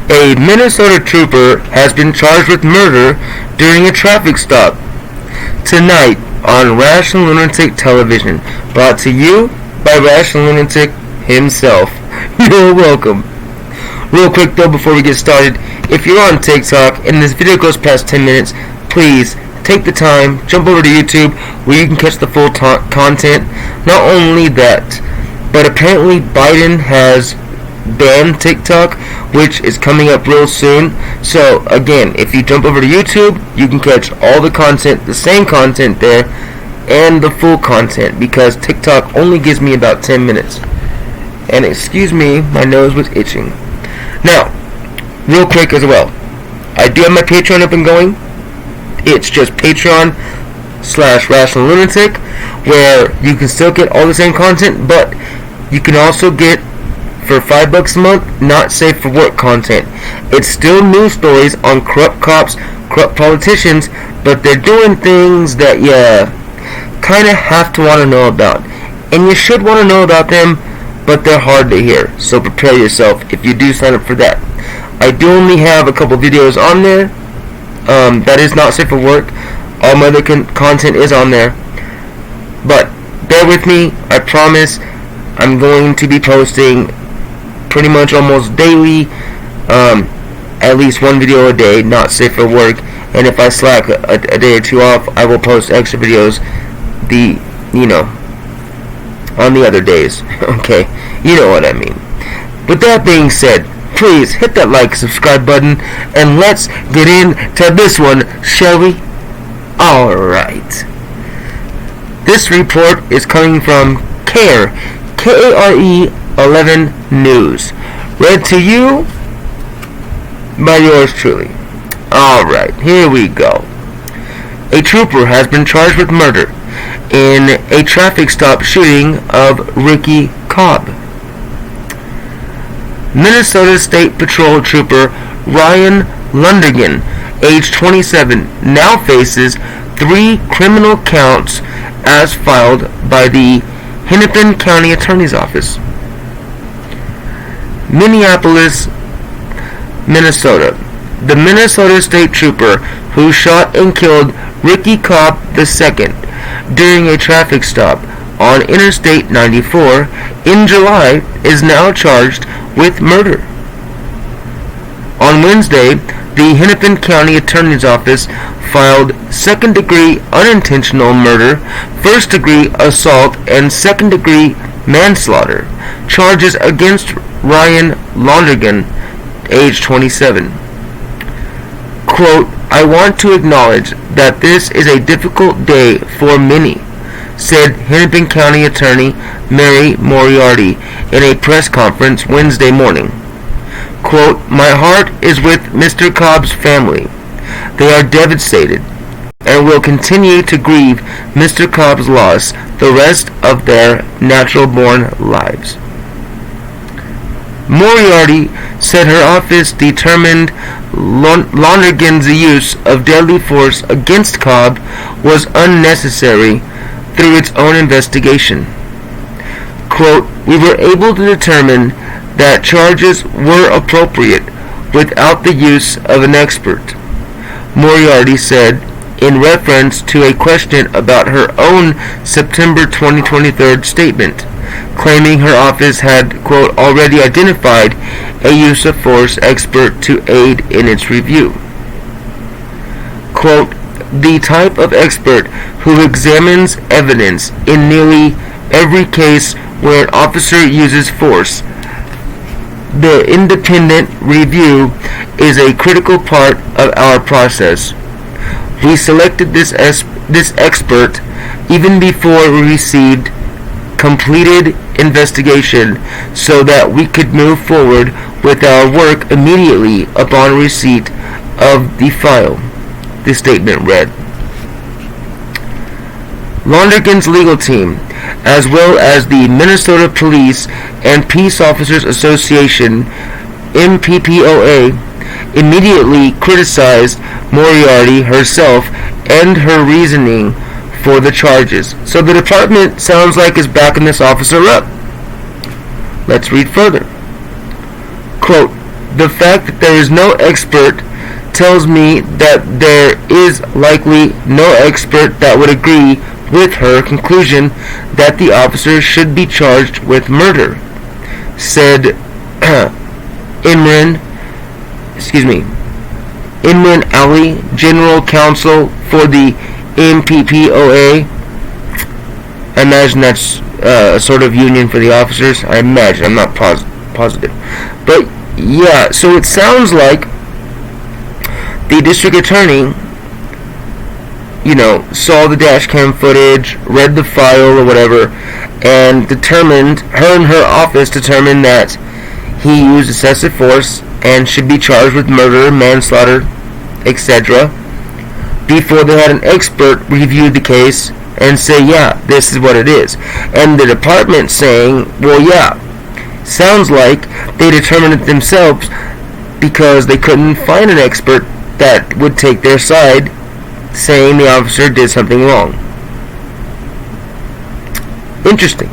A Minnesota trooper has been charged with murder during a traffic stop. Tonight on Rational Lunatic Television, brought to you by Rational Lunatic himself. You're welcome. Real quick though, before we get started, if you're on TikTok and this video goes past 10 minutes, please take the time, jump over to YouTube where you can catch the full content. Not only that, but apparently Biden has banned TikTok, which is coming up real soon. So again, if you jump over to YouTube, you can catch all the content, the same content there, and the full content, because TikTok only gives me about 10 minutes. And excuse me, my nose was itching. Now, real quick as well, I do have my Patreon up and going. It's just Patreon/Rational Lunatic, where you can still get all the same content, but you can also get, for $5 a month, not safe for work content. It's still news stories on corrupt cops, corrupt politicians, but they're doing things that you kind of have to want to know about. And you should want to know about them, but they're hard to hear. So prepare yourself if you do sign up for that. I do only have a couple videos on there. That is not safe for work. All my other content is on there. But bear with me. I promise I'm going to be posting pretty much almost daily, at least one video a day, not safe for work. And if I slack a day or two off, I will post extra videos on the other days. Okay, you know what I mean. With that being said, please hit that like, subscribe button, and let's get into this one, shall we? Alright. This report is coming from KARE, K-A-R-E 11 News. Read to you by yours truly. Alright, here we go. A trooper has been charged with murder in a traffic stop shooting of Ricky Cobb. Minnesota State Patrol Trooper Ryan Lundergan, age 27, now faces 3 criminal counts as filed by the Hennepin County Attorney's Office. Minneapolis, Minnesota. The Minnesota State Trooper who shot and killed Ricky Cobb II during a traffic stop on Interstate 94 in July is now charged with murder. On Wednesday, the Hennepin County Attorney's Office filed second-degree unintentional murder, first-degree assault, and second-degree manslaughter charges against Ryan Lundergan, age 27. Quote, "I want to acknowledge that this is a difficult day for many," said Hennepin County Attorney Mary Moriarty in a press conference Wednesday morning. Quote, "My heart is with Mr. Cobb's family. They are devastated and will continue to grieve Mr. Cobb's loss the rest of their natural-born lives." Moriarty said her office determined Lundergan's use of deadly force against Cobb was unnecessary through its own investigation. Quote, "We were able to determine that charges were appropriate without the use of an expert," Moriarty said in reference to a question about her own September 2023 statement, claiming her office had, quote, "already identified a use of force expert to aid in its review." Quote, "The type of expert who examines evidence in nearly every case where an officer uses force. The independent review is a critical part of our process. We selected this expert even before we received completed investigation so that we could move forward with our work immediately upon receipt of the file," the statement read. Lundergan's legal team, as well as the Minnesota Police and Peace Officers Association, MPPOA, immediately criticized Moriarty herself and her reasoning for the charges. So the department sounds like is backing this officer up. Let's read further. Quote, The fact that there is no expert tells me that there is likely no expert that would agree with her conclusion that the officer should be charged with murder, said Imran Ali, General Counsel for the MPPOA. I imagine that's a sort of union for the officers. I imagine. I'm not positive. But yeah, so it sounds like the district attorney, saw the dash cam footage, read the file or whatever, and her office determined that he used excessive force and should be charged with murder, manslaughter, etc. before they had an expert review the case and say, yeah, this is what it is. And the department saying, well, yeah, sounds like they determined it themselves because they couldn't find an expert that would take their side, saying the officer did something wrong. Interesting.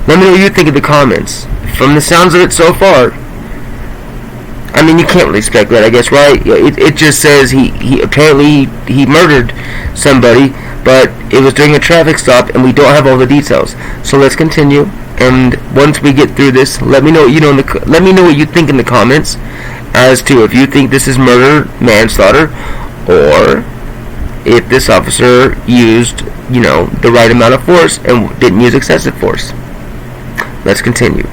Let me know what you think in the comments. From the sounds of it so far, I mean, you can't really speculate, I guess, right? It just says he apparently murdered somebody, but it was during a traffic stop, and we don't have all the details. So let's continue. And once we get through this, let me know let me know what you think in the comments as to if you think this is murder, manslaughter, or if this officer used, the right amount of force and didn't use excessive force. Let's continue.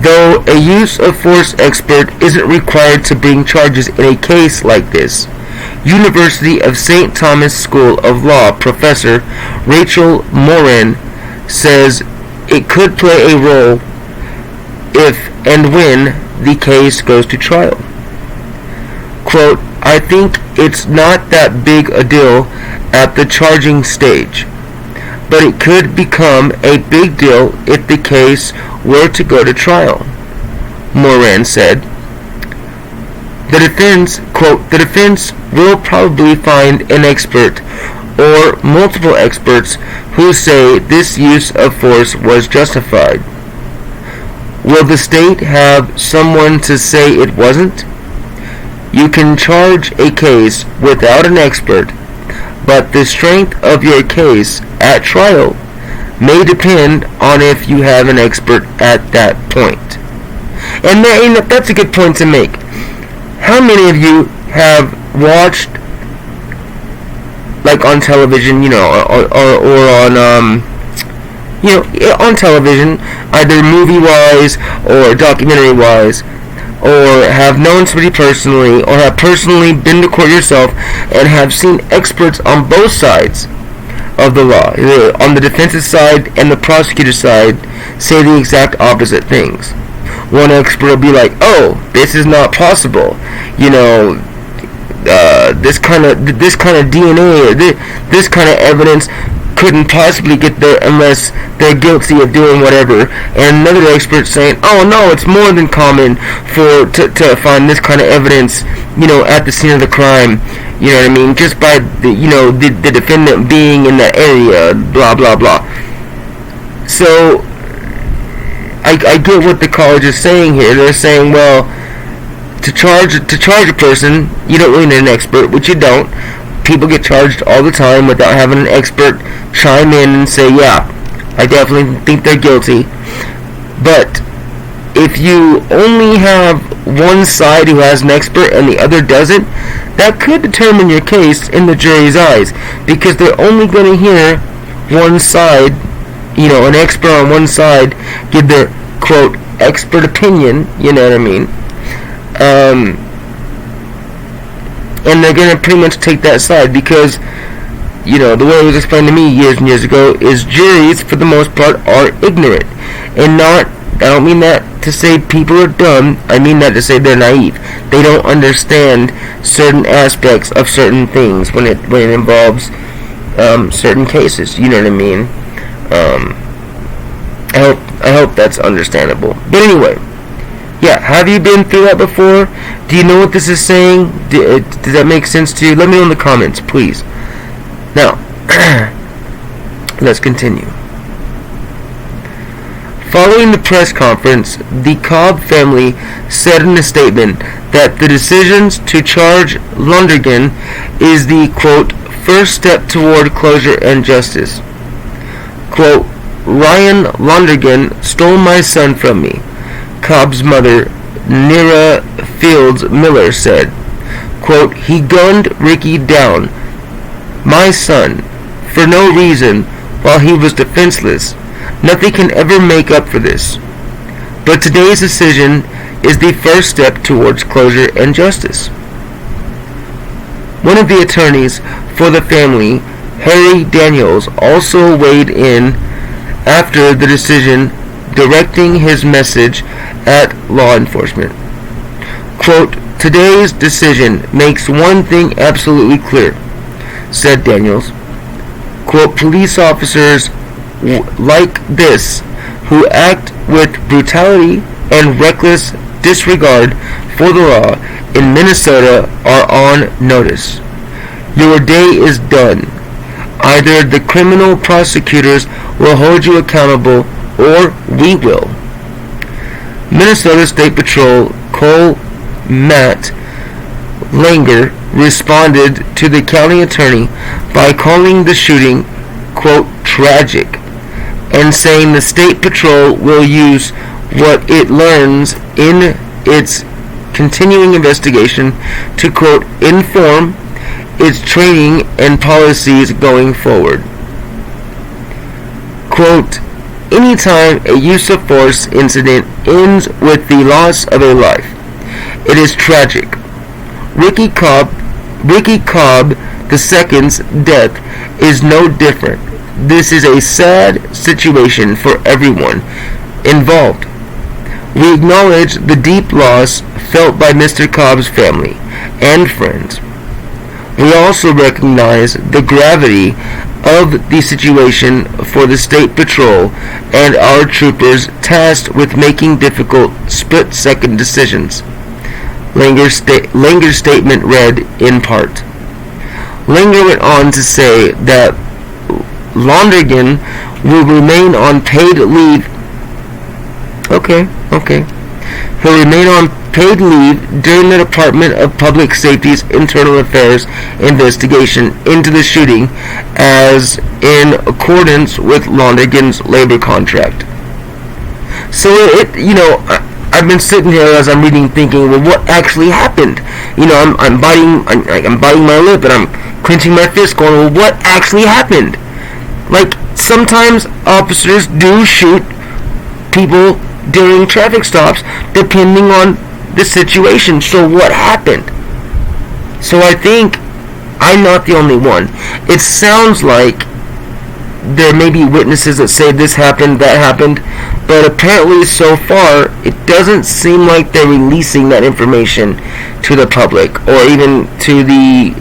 Though a use of force expert isn't required to bring charges in a case like this, University of St. Thomas School of Law professor Rachel Morin says it could play a role if and when the case goes to trial. Quote, I think it's not that big a deal at the charging stage, but it could become a big deal if the case were to go to trial, Moran said. The defense, quote, the defense will probably find an expert or multiple experts who say this use of force was justified. Will the state have someone to say it wasn't? You can charge a case without an expert, but the strength of your case at trial may depend on if you have an expert at that point. And that's a good point to make. How many of you have watched, like on television, or on, on television, either movie-wise or documentary-wise, or have known somebody personally, or have personally been to court yourself and have seen experts on both sides of the law, on the defense's side and the prosecutor's side, say the exact opposite things. One expert will be like, oh, this is not possible, this kind of DNA or this kind of evidence couldn't possibly get there unless they're guilty of doing whatever. And another expert saying, oh no, it's more than common to find this kind of evidence, at the scene of the crime. You know what I mean? Just by the defendant being in that area, blah blah blah. So I get what the college is saying here. They're saying, well, to charge a person, you don't really need an expert, which you don't. People get charged all the time without having an expert chime in and say, yeah, I definitely think they're guilty. But if you only have one side who has an expert and the other doesn't, that could determine your case in the jury's eyes, because they're only going to hear one side, an expert on one side give their, quote, expert opinion, you know what I mean? And they're going to pretty much take that side because, the way it was explained to me years and years ago is juries, for the most part, are ignorant. And I don't mean that to say people are dumb, I mean that to say they're naive. They don't understand certain aspects of certain things when it involves certain cases, you know what I mean? I hope that's understandable. But anyway, yeah, have you been through that before? Do you know what this is saying? Does that make sense to you? Let me know in the comments, please. Now, let's continue. Following the press conference, the Cobb family said in a statement that the decision to charge Lonergan is the, quote, first step toward closure and justice. Quote, Ryan Lonergan stole my son from me, Cobb's mother, Nira Fields Miller, said. Quote, he gunned Ricky down, my son, for no reason while he was defenseless. Nothing can ever make up for this. But today's decision is the first step towards closure and justice. One of the attorneys for the family, Harry Daniels, also weighed in after the decision, directing his message at law enforcement. Quote, today's decision makes one thing absolutely clear, said Daniels. Quote, police officers like this, who act with brutality and reckless disregard for the law in Minnesota, are on notice. Your day is done. Either the criminal prosecutors will hold you accountable, or we will. Minnesota State Patrol Cole Matt Langer responded to the county attorney by calling the shooting, quote, tragic, and saying the state patrol will use what it learns in its continuing investigation to, quote, inform its training and policies going forward. Quote, anytime a use of force incident ends with the loss of a life, it is tragic. Ricky Cobb II's death is no different. This is a sad situation for everyone involved. We acknowledge the deep loss felt by Mr. Cobb's family and friends. We also recognize the gravity of the situation for the State Patrol and our troopers tasked with making difficult split-second decisions. Langer's statement read in part. Langer went on to say that Lonergan will remain on paid leave. He'll remain on paid leave during the Department of Public Safety's Internal Affairs investigation into the shooting, as in accordance with Lonergan's labor contract. So I've been sitting here as I'm reading, thinking, well, what actually happened? I'm biting my lip and I'm clenching my fist, going, well, what actually happened? Like, sometimes officers do shoot people during traffic stops, depending on the situation. So what happened? So I think I'm not the only one. It sounds like there may be witnesses that say this happened, that happened, but apparently so far it doesn't seem like they're releasing that information to the public, or even to the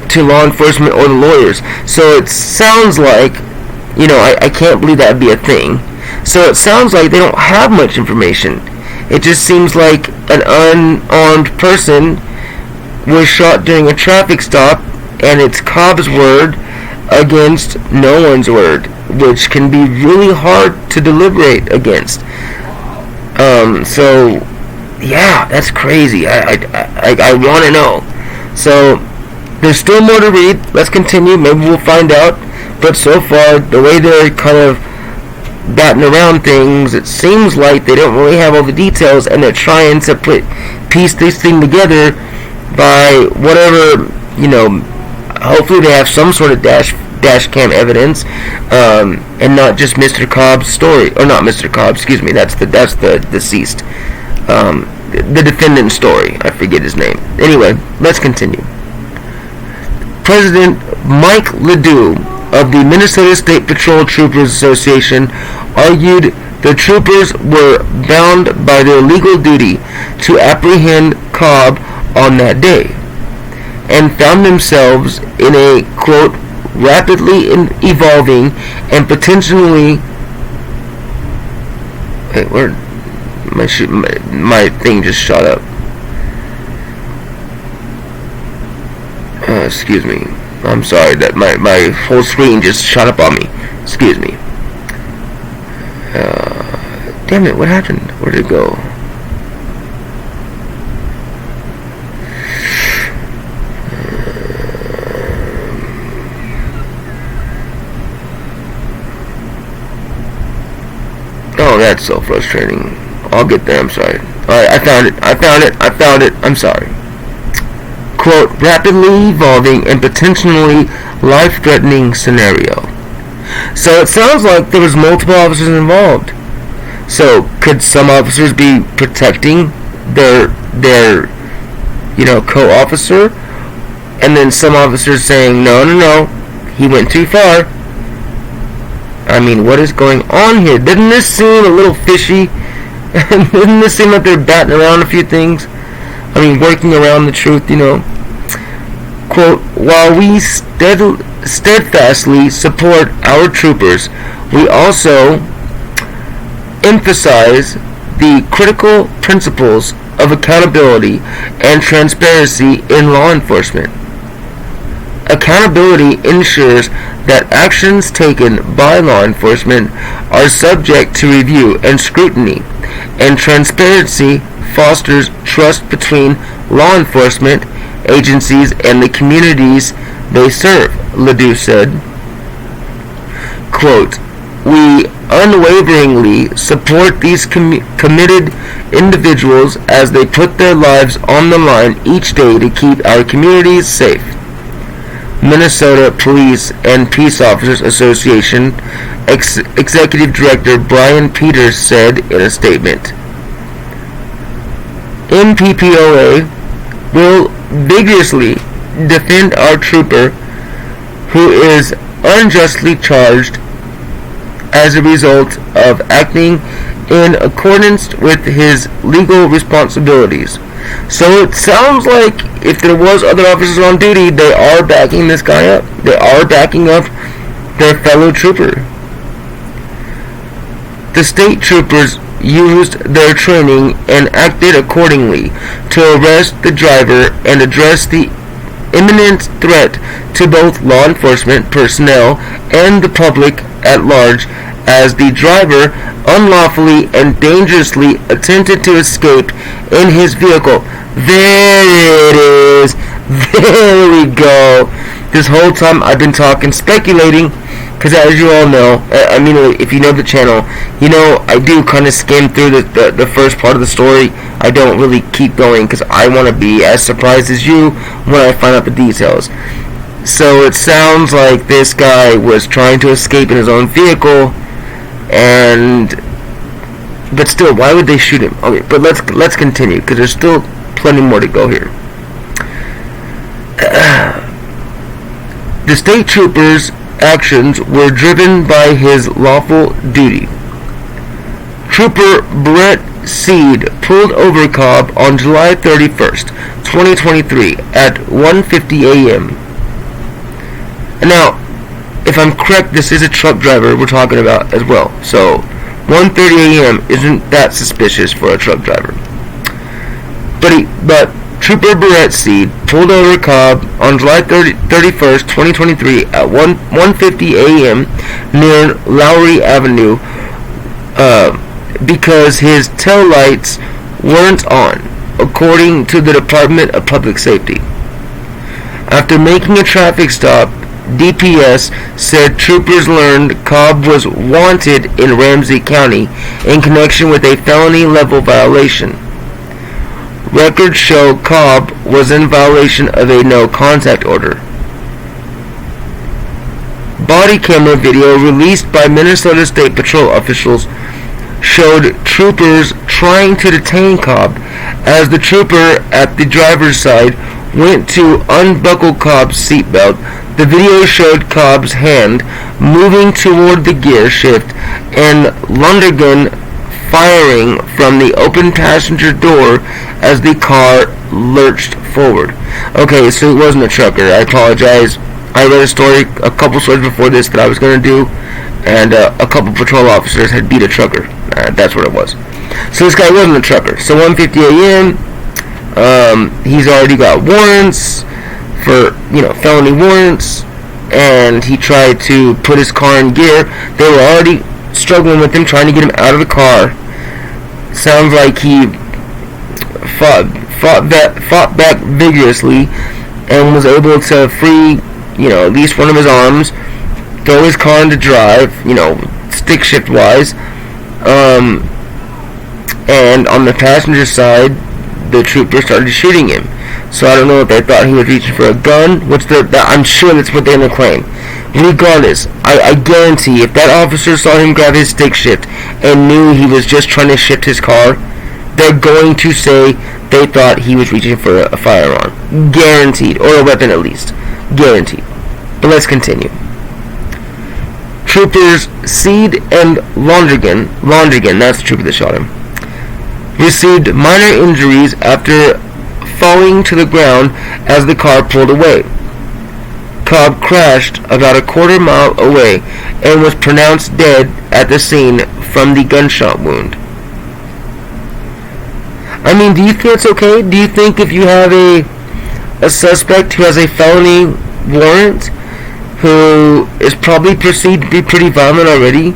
to law enforcement or the lawyers. So it sounds like, I can't believe that would be a thing. So it sounds like they don't have much information. It just seems like an unarmed person was shot during a traffic stop, and it's Cobb's word against no one's word, which can be really hard to deliberate against. So yeah, that's crazy. I want to know. So there's still more to read. Let's continue. Maybe we'll find out. But so far, the way they're kind of batting around things, it seems like they don't really have all the details, and they're trying to piece this thing together by whatever, hopefully they have some sort of dash cam evidence, and not just Mr. Cobb's story, or not Mr. Cobb, excuse me, that's the deceased, the defendant's story. I forget his name. Anyway, let's continue. President Mike Ledoux of the Minnesota State Patrol Troopers Association argued the troopers were bound by their legal duty to apprehend Cobb on that day, and found themselves in a, quote, rapidly evolving and potentially... Hey, where... My thing just shot up. Excuse me. I'm sorry that my whole screen just shot up on me. Excuse me. Damn it, what happened? Where'd it go? Oh, that's so frustrating. I'll get there, I'm sorry. Alright, I found it. I'm sorry. Quote, rapidly evolving and potentially life-threatening scenario. So it sounds like there was multiple officers involved. So could some officers be protecting their co-officer, and then some officers saying no, he went too far. I mean, what is going on here? Didn't this seem a little fishy? Didn't this seem like they're batting around a few things? I mean, working around the truth, Quote, while we steadfastly support our troopers, we also emphasize the critical principles of accountability and transparency in law enforcement. Accountability ensures that actions taken by law enforcement are subject to review and scrutiny, and transparency fosters trust between law enforcement agencies and the communities they serve, Ledoux said. Quote, we unwaveringly support these committed individuals as they put their lives on the line each day to keep our communities safe. Minnesota Police and Peace Officers Association Executive Director Brian Peters said in a statement, MPPOA will vigorously defend our trooper who is unjustly charged as a result of acting in accordance with his legal responsibilities. So it sounds like if there was other officers on duty, they are backing this guy up. They are backing up their fellow trooper. The state troopers used their training and acted accordingly to arrest the driver and address the imminent threat to both law enforcement personnel and the public at large as the driver unlawfully and dangerously attempted to escape in his vehicle. There it is. There we go. This whole time I've been speculating, because as you all know, I mean, if you know the channel, I do kind of skim through the first part of the story. I don't really keep going because I want to be as surprised as you when I find out the details. So it sounds like this guy was trying to escape in his own vehicle, but still, why would they shoot him? Okay, but let's continue because there's still plenty more to go here. The state trooper's actions were driven by his lawful duty. Trooper Brett Seed pulled over Cobb on July 31st, 2023 at 1:50 a.m. And now, if I'm correct, this is a truck driver we're talking about as well. So 1:30 a.m. isn't that suspicious for a truck driver. But Trooper Brett Seed pulled over Cobb on July 31st, 2023 at 1:50 a.m. near Lowry Avenue because his tail lights weren't on, according to the Department of Public Safety. After making a traffic stop, DPS said troopers learned Cobb was wanted in Ramsey County in connection with a felony level violation. Records show Cobb was in violation of a no-contact order. Body camera video released by Minnesota State Patrol officials showed troopers trying to detain Cobb as the trooper at the driver's side went to unbuckle Cobb's seatbelt. The video showed Cobb's hand moving toward the gear shift and Lundergan firing from the open passenger door as the car lurched forward. Okay, so it wasn't a trucker. I apologize. I read a couple stories before this that I was going to do, and a couple patrol officers had beat a trucker. That's what it was. So this guy wasn't a trucker. So 1:50 a.m., he's already got warrants, for, felony warrants, and he tried to put his car in gear. They were already struggling with him, trying to get him out of the car. Sounds like he fought back vigorously and was able to free, at least one of his arms, throw his car into drive, stick shift wise. And on the passenger side, the trooper started shooting him. So I don't know if they thought he was reaching for a gun. I'm sure that's what they're going to claim. Regardless, I guarantee if that officer saw him grab his stick shift and knew he was just trying to shift his car, they're going to say they thought he was reaching for a firearm. Guaranteed. Or a weapon at least. Guaranteed. But let's continue. Troopers Seed and Londrigan, that's the trooper that shot him, received minor injuries after falling to the ground as the car pulled away. Cobb crashed about a quarter mile away and was pronounced dead at the scene from the gunshot wound. I mean, do you think it's okay? Do you think if you have a suspect who has a felony warrant, who is probably perceived to be pretty violent already,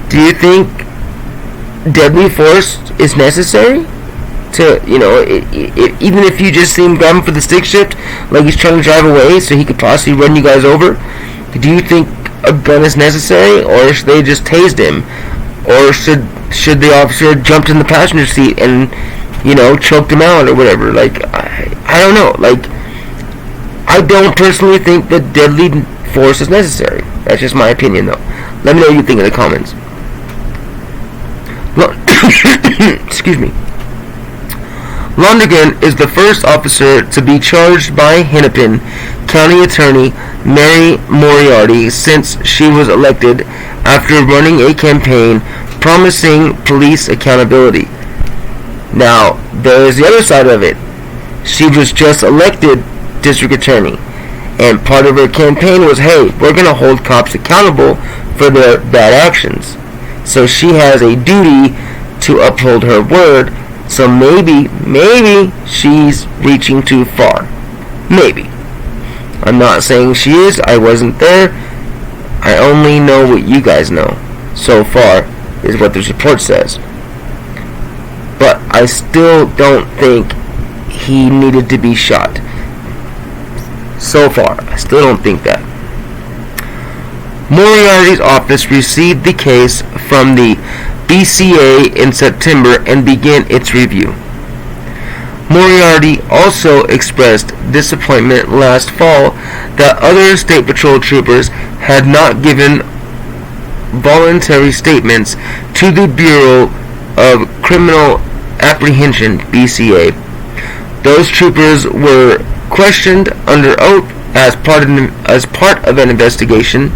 do you think deadly force is necessary? To, even if you just see him grabbing for the stick shift, like he's trying to drive away so he could possibly run you guys over, do you think a gun is necessary, or should they just tased him? Or should the officer have jumped in the passenger seat and, choked him out or whatever? Like, I don't know. Like, I don't personally think that deadly force is necessary. That's just my opinion, though. Let me know what you think in the comments. Excuse me. Londrigan is the first officer to be charged by Hennepin County Attorney Mary Moriarty since she was elected after running a campaign promising police accountability. Now, there is the other side of it. She was just elected district attorney, and part of her campaign was, hey, we're going to hold cops accountable for their bad actions. So she has a duty to uphold her word. So maybe she's reaching too far. Maybe. I'm not saying she is. I wasn't there. I only know what you guys know. So far is what the report says. But I still don't think he needed to be shot. So far, I still don't think that. Moriarty's office received the case from the BCA in September and began its review. Moriarty also expressed disappointment last fall that other State Patrol troopers had not given voluntary statements to the Bureau of Criminal Apprehension, BCA. Those troopers were questioned under oath as part of an investigation.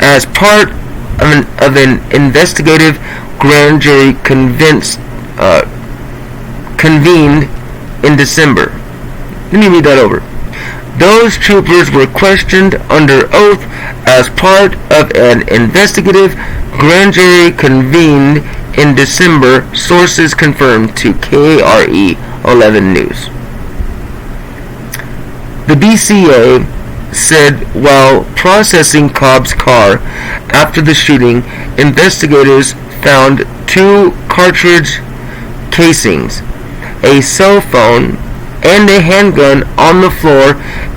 As part of an investigative grand jury convened in December. Let me read that over. Those troopers were questioned under oath as part of an investigative grand jury convened in December, sources confirmed to KRE 11 News. The BCA said while processing Cobb's car after the shooting, investigators found 2 cartridge casings, a cell phone, and a handgun on the floor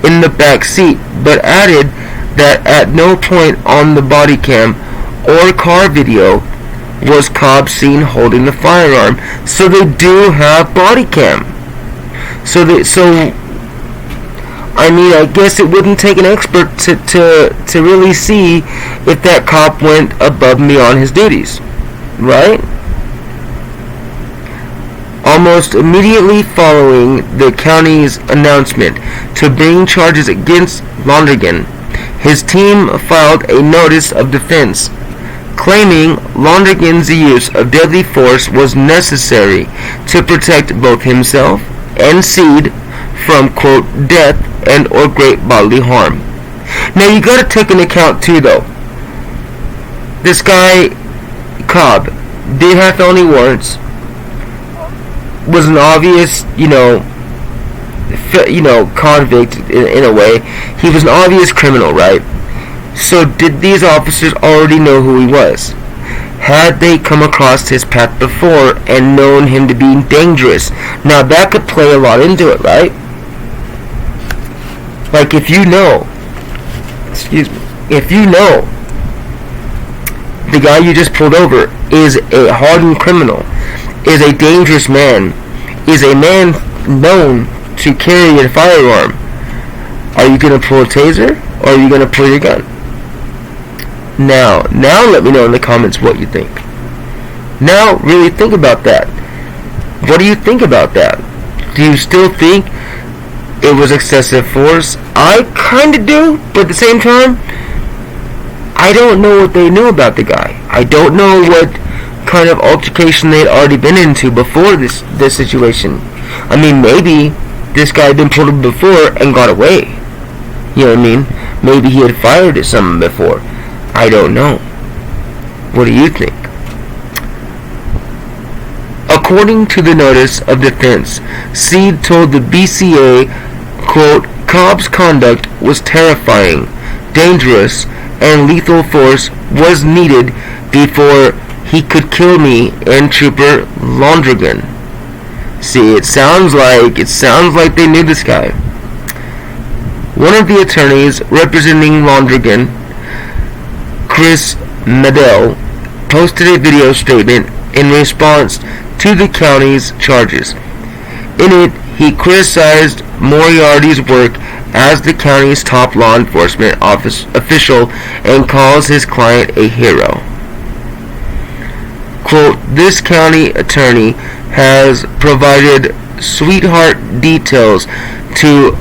in the back seat, but added that at no point on the body cam or car video was Cobb seen holding the firearm. So they do have body cam. I mean, I guess it wouldn't take an expert to really see if that cop went above and beyond his duties, right? Almost immediately following the county's announcement to bring charges against Londrigan, his team filed a notice of defense, claiming Londrigan's use of deadly force was necessary to protect both himself and Seed from, quote, death and or great bodily harm. Now you gotta take into account too, though, this guy Cobb did have felony warrants, was an obvious, convict in a way. He was an obvious criminal, right? So did these officers already know who he was? Had they come across his path before and known him to be dangerous? Now that could play a lot into it, right? Like if you know the guy you just pulled over is a hardened criminal, is a dangerous man, is a man known to carry a firearm, are you going to pull a taser or are you going to pull your gun? Now let me know in the comments what you think. Now really think about that. What do you think about that? Do you still think it was excessive force? I kind of do, but at the same time, I don't know what they knew about the guy. I don't know what kind of altercation they had already been into before this situation. I mean, maybe this guy had been pulled over before and got away. You know what I mean? Maybe he had fired at someone before. I don't know. What do you think? According to the notice of defense, Seed told the BCA, quote, Cobb's conduct was terrifying, dangerous, and lethal force was needed before he could kill me and Trooper Londrigan. See, it sounds like they knew this guy. One of the attorneys representing Londrigan, Chris Medell, posted a video statement in response to the county's charges. In it, he criticized Moriarty's work as the county's top law enforcement official and calls his client a hero. Quote, this county attorney has provided sweetheart details to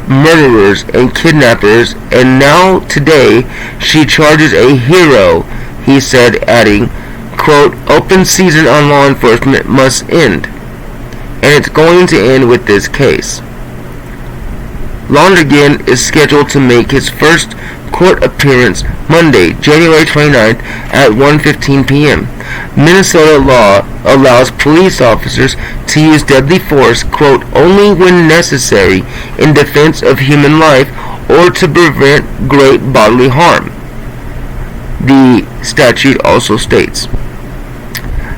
murderers and kidnappers, and now today she charges a hero, he said, adding, quote, open season on law enforcement must end, and it's going to end with this case. Londrigan is scheduled to make his first court appearance Monday, January 29th at 1:15 p.m. Minnesota law allows police officers to use deadly force, quote, only when necessary in defense of human life or to prevent great bodily harm. The statute also states,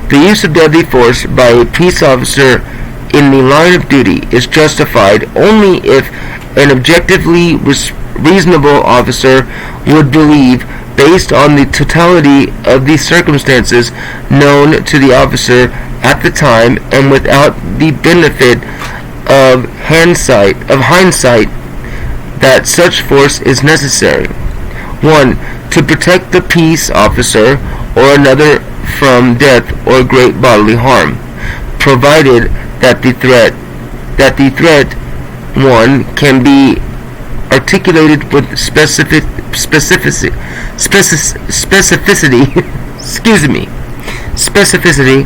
the use of deadly force by a peace officer in the line of duty is justified only if an objectively reasonable officer would believe, based on the totality of the circumstances known to the officer at the time and without the benefit of hindsight, that such force is necessary. 1. To protect the peace officer or another from death or great bodily harm, provided that the threat 1 can be articulated with specificity specificity.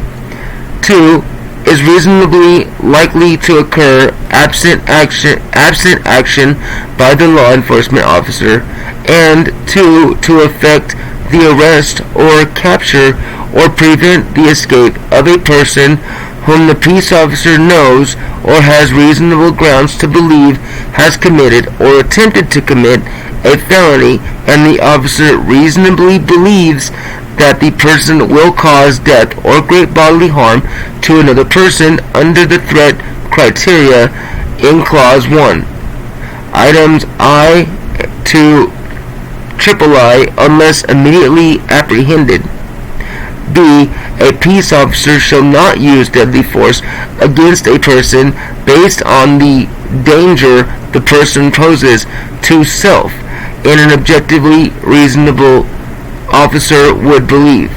2 is reasonably likely to occur absent action by the law enforcement officer, and 2 to effect the arrest or capture or prevent the escape of a person whom the peace officer knows or has reasonable grounds to believe has committed or attempted to commit a felony, and the officer reasonably believes that the person will cause death or great bodily harm to another person under the threat criteria in Clause 1. Items I to III unless immediately apprehended. B. A peace officer shall not use deadly force against a person based on the danger the person poses to self in an objectively reasonable officer would believe.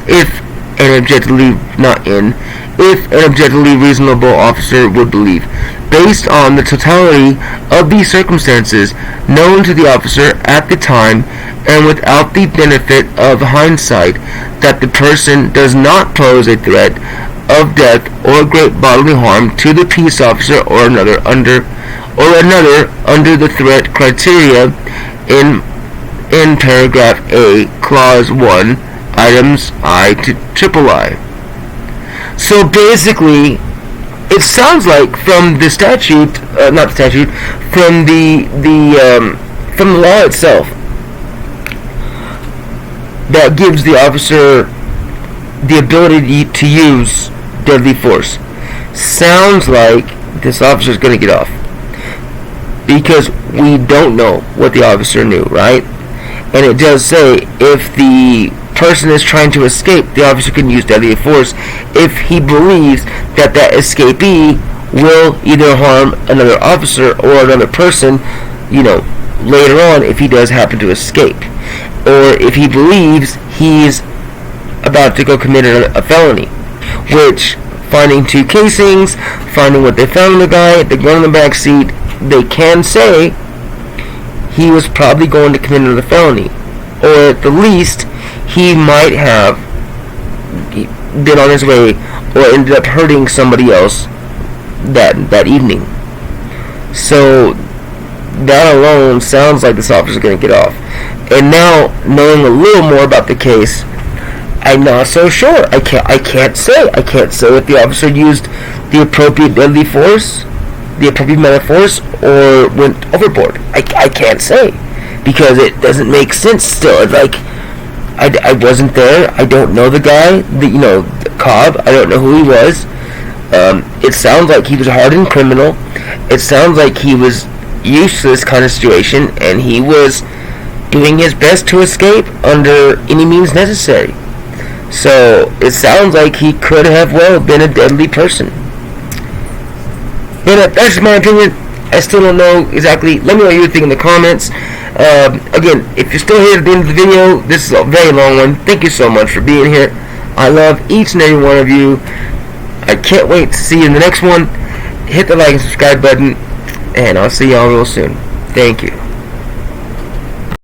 If an objectively reasonable officer would believe, based on the totality of the circumstances known to the officer at the time and without the benefit of hindsight, that the person does not pose a threat of death or great bodily harm to the peace officer or another under the threat criteria in paragraph A, clause 1, items I to III. So basically, it sounds like from the statute, not the statute, from from the law itself, that gives the officer the ability to use deadly force. Sounds like this officer is going to get off, because we don't know what the officer knew, right? And it does say if the person is trying to escape, the officer can use deadly force if he believes that that escapee will either harm another officer or another person, later on, if he does happen to escape, or if he believes he's about to go commit a felony, which, finding 2 casings, finding what they found in the guy, the gun in the back seat, they can say he was probably going to commit another felony, or at the least he might have been on his way or ended up hurting somebody else that evening. So that alone sounds like this officer is going to get off. And now, knowing a little more about the case, I'm not so sure. I can't say if the officer used the appropriate deadly force, the appropriate amount of force, or went overboard. I can't say, because it doesn't make sense still. It's like, I wasn't there. I don't know the guy, the Cobb. I don't know who he was. It sounds like he was a hardened criminal. It sounds like he was used to this kind of situation, and he was doing his best to escape under any means necessary. So it sounds like he could have been a deadly person. But that's my opinion. I still don't know exactly. Let me know what you think in the comments. Again, if you're still here at the end of the video, this is a very long one. Thank you so much for being here. I love each and every one of you. I can't wait to see you in the next one. Hit the like and subscribe button, and I'll see y'all real soon. Thank you.